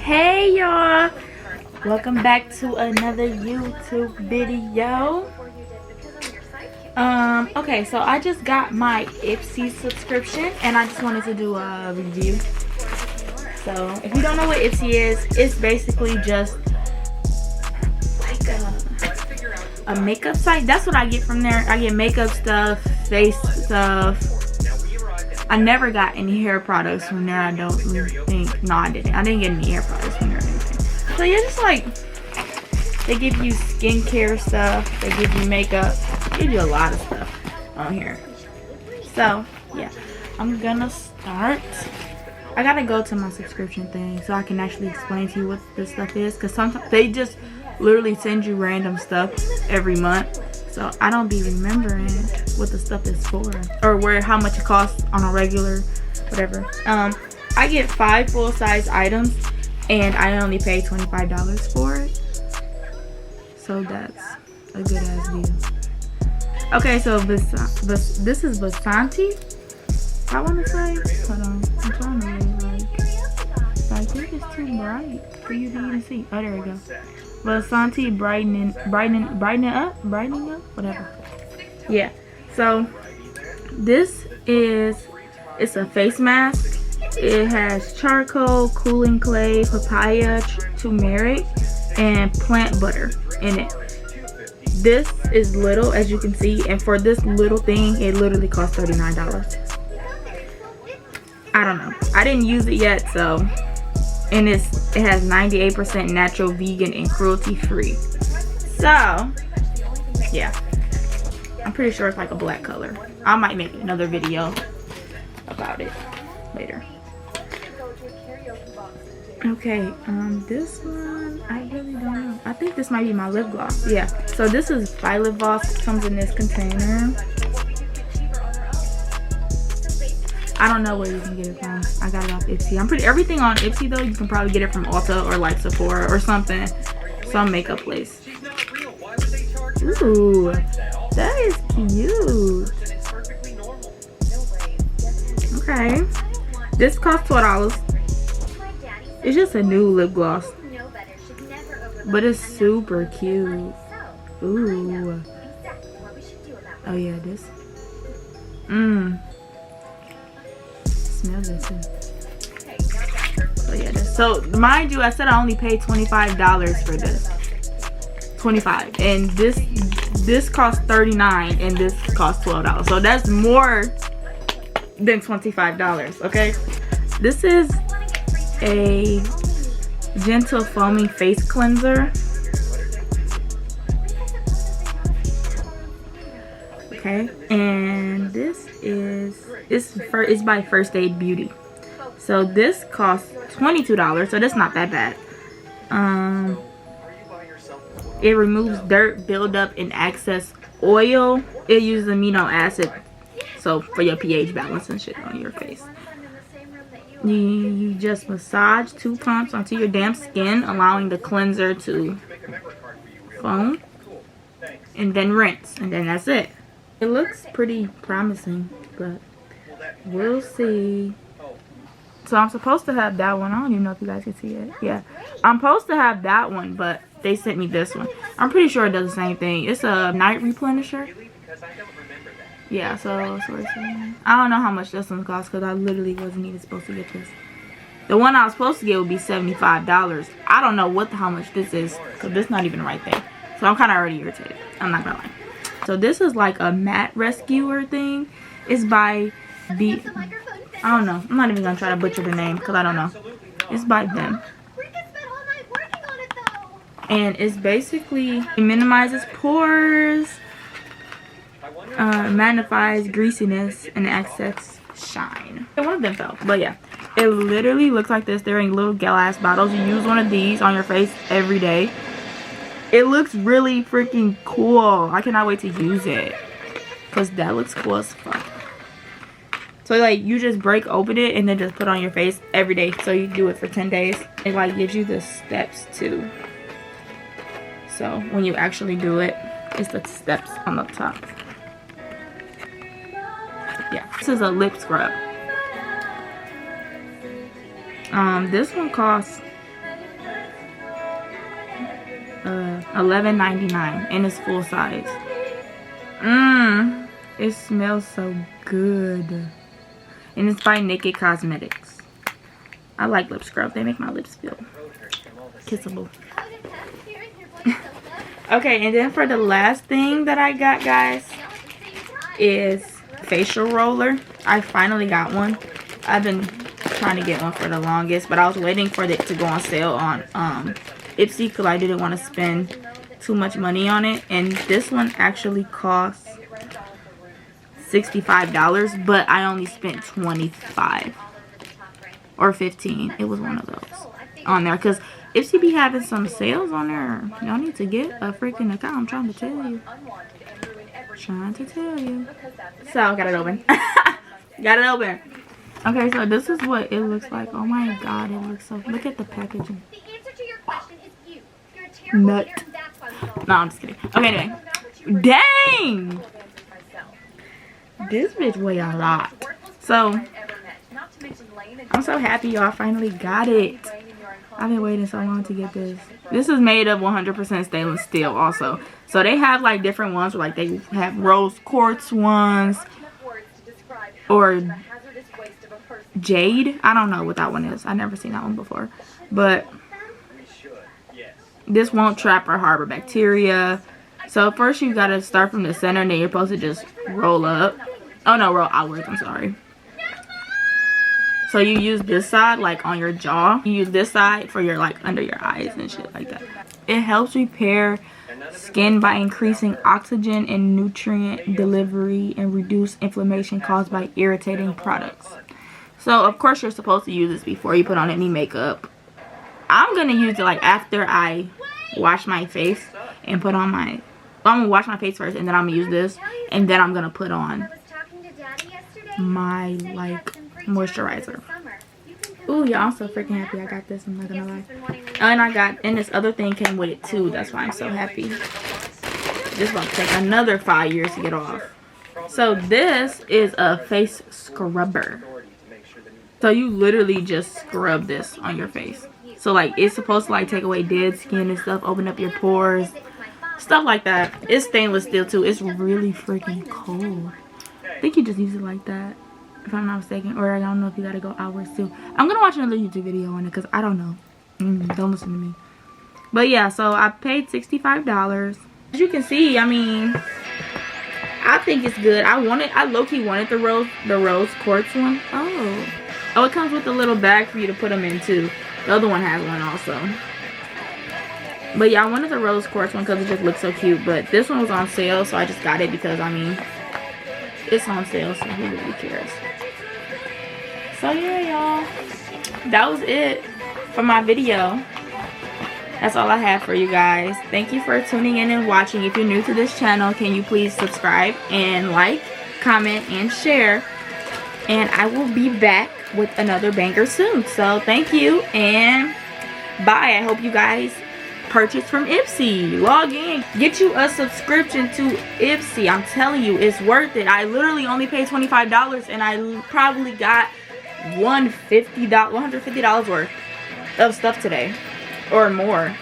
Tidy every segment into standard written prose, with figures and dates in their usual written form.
Hey y'all, welcome back to another YouTube video. Okay, so I just got my Ipsy subscription and I just wanted to do a review. So if you don't know what Ipsy is, it's basically just like a makeup site. That's what I get from there. I get makeup stuff, face stuff. I never got any hair products from there. I don't think. No, I didn't. I didn't get any hair products from there or anything. So yeah, just like they give you skincare stuff. They give you makeup. They give you a lot of stuff on here. So yeah, I'm gonna start. I gotta go to my subscription thing so I can actually explain to you what this stuff is. Cause sometimes they just literally send you random stuff every month. So I don't be remembering what the stuff is for or how much it costs on a regular whatever. I get 5 full-size items and I only pay $25 for it. So that's a good ass deal. Okay, so this is Vasanti. I want to say, hold on, I'm trying to read, I think it's too bright for you to even see. Oh, there we go. Vasanti brightening up, whatever. Yeah. So this it's a face mask. It has charcoal, cooling clay, papaya, turmeric, and plant butter in it. This is little, as you can see, and for this little thing, it literally costs $39. I don't know. I didn't use it yet, so. And it has 98% natural, vegan, and cruelty free. So yeah, I'm pretty sure it's like a black color. I might make another video about it later. Okay, this one I really don't know. I think this might be my lip gloss. Yeah, so this is by Lip Gloss. Comes in this container. I don't know where you can get it from. I got it off Ipsy. I'm pretty everything on Ipsy though. You can probably get it from Ulta or like Sephora or something, some makeup place. Ooh, that is cute. Okay, this costs $12. It's just a new lip gloss, but it's super cute. Ooh. Oh yeah, this. Smell this too. So yeah, so mind you, I said I only paid $25 for this. $25, and this costs $39, and this costs $12. So that's more than $25. Okay, this is a gentle foaming face cleanser. Okay, and this is it's by First Aid Beauty. So this costs $22, so that's not that bad. It removes dirt, buildup, and excess oil. It uses amino acid, so for your pH balance and shit on your face. You just massage 2 pumps onto your damp skin, allowing the cleanser to foam, and then rinse, and then that's it. It looks pretty promising, but we'll see. So I'm supposed to have that one. I don't even know if you guys can see it. Yeah, I'm supposed to have that one, but they sent me this one. I'm pretty sure it does the same thing. It's a night replenisher. Yeah, so I don't know how much this one costs because I literally wasn't even supposed to get this. The one I was supposed to get would be $75. I don't know how much this is because this is not even the right thing. So I'm kind of already irritated. I'm not gonna lie. So this is like a matte rescuer thing. It's by I don't know. I'm not even gonna try to butcher the name because I don't know. It's by them. And it's basically, it minimizes pores, magnifies greasiness, and excess shine. One of them fell, but yeah. It literally looks like this. They're in little glass bottles. You use one of these on your face every day. It looks really freaking cool. I cannot wait to use it because that looks cool as fuck. So like you just break open it and then just put on your face every day. So you do it for 10 days. It like gives you the steps too. So when you actually do it, it's the steps on the top. Yeah, this is a lip scrub. This one costs $11.99 and it's full size. It smells so good. And it's by Naked Cosmetics. I like lip scrub. They make my lips feel kissable. Okay, and then for the last thing that I got, guys, is facial roller. I finally got one. I've been trying to get one for the longest, but I was waiting for it to go on sale on Ipsy because I didn't want to spend too much money on it. And this one actually costs $65, but I only spent $25 or $15. It was one of those on there because Ipsy be having some sales on there. Y'all need to get a freaking account. I'm trying to tell you. So I got it open. Got it open. Okay, so this is what it looks like. Oh my god, it looks so. Look at the packaging. Nut. No, I'm just kidding. Okay, anyway. Dang! This bitch weigh a lot. So, I'm so happy y'all finally got it. I've been waiting so long to get this. This is made of 100% stainless steel also. So they have like different ones where like they have rose quartz ones. Or jade. I don't know what that one is. I've never seen that one before. But this won't trap or harbor bacteria. So first you gotta start from the center and then you're supposed to just roll up. Oh no, roll outwards, I'm sorry. So you use this side like on your jaw. You use this side for your like under your eyes and shit like that. It helps repair skin by increasing oxygen and nutrient delivery and reduce inflammation caused by irritating products. So of course you're supposed to use this before you put on any makeup. I'm gonna use it like after I wash my face and put on my, I'm gonna wash my face first and then I'm gonna use this and then I'm gonna put on my like moisturizer. Ooh, y'all, I'm so freaking happy I got this. I'm not gonna lie. And this other thing came with it too. That's why I'm so happy. This will take another 5 years to get off. So this is a face scrubber. So you literally just scrub this on your face. So like it's supposed to like take away dead skin and stuff, open up your pores, stuff like that. It's stainless steel too. It's really freaking cold. I think you just use it like that, if I'm not mistaken. Or I don't know if you gotta go outwards too. I'm gonna watch another YouTube video on it because I don't know. Don't listen to me. But yeah, so I paid $65. As you can see, I mean, I think it's good. I low-key wanted the rose quartz one. Oh, it comes with a little bag for you to put them in too. The other one has one also. But yeah, I wanted the rose quartz one because it just looks so cute. But this one was on sale, so I just got it because, I mean, it's on sale, so who really cares? So yeah, y'all, that was it for my video. That's all I have for you guys. Thank you for tuning in and watching. If you're new to this channel, can you please subscribe and like, comment, and share. And I will be back with another banger soon. So thank you and bye. I hope you guys purchase from Ipsy. Log in, get you a subscription to Ipsy. I'm telling you, it's worth it. I literally only paid $25 and I probably got $150 worth of stuff today or more.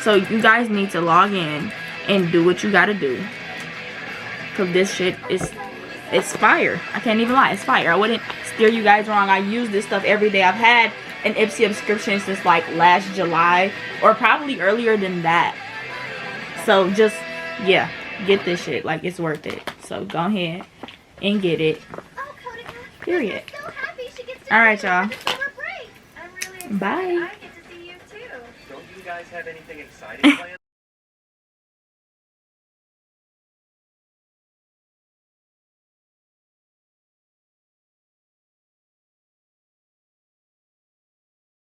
So you guys need to log in and do what you gotta do, because this shit is, it's fire. I can't even lie, it's fire. I wouldn't steer you guys wrong. I use this stuff every day. I've had an Ipsy subscription since like last July or probably earlier than that. So just, yeah, get this shit. Like, it's worth it. So go ahead and get it. Period. Alright, y'all. Bye. Don't you guys have anything exciting planned?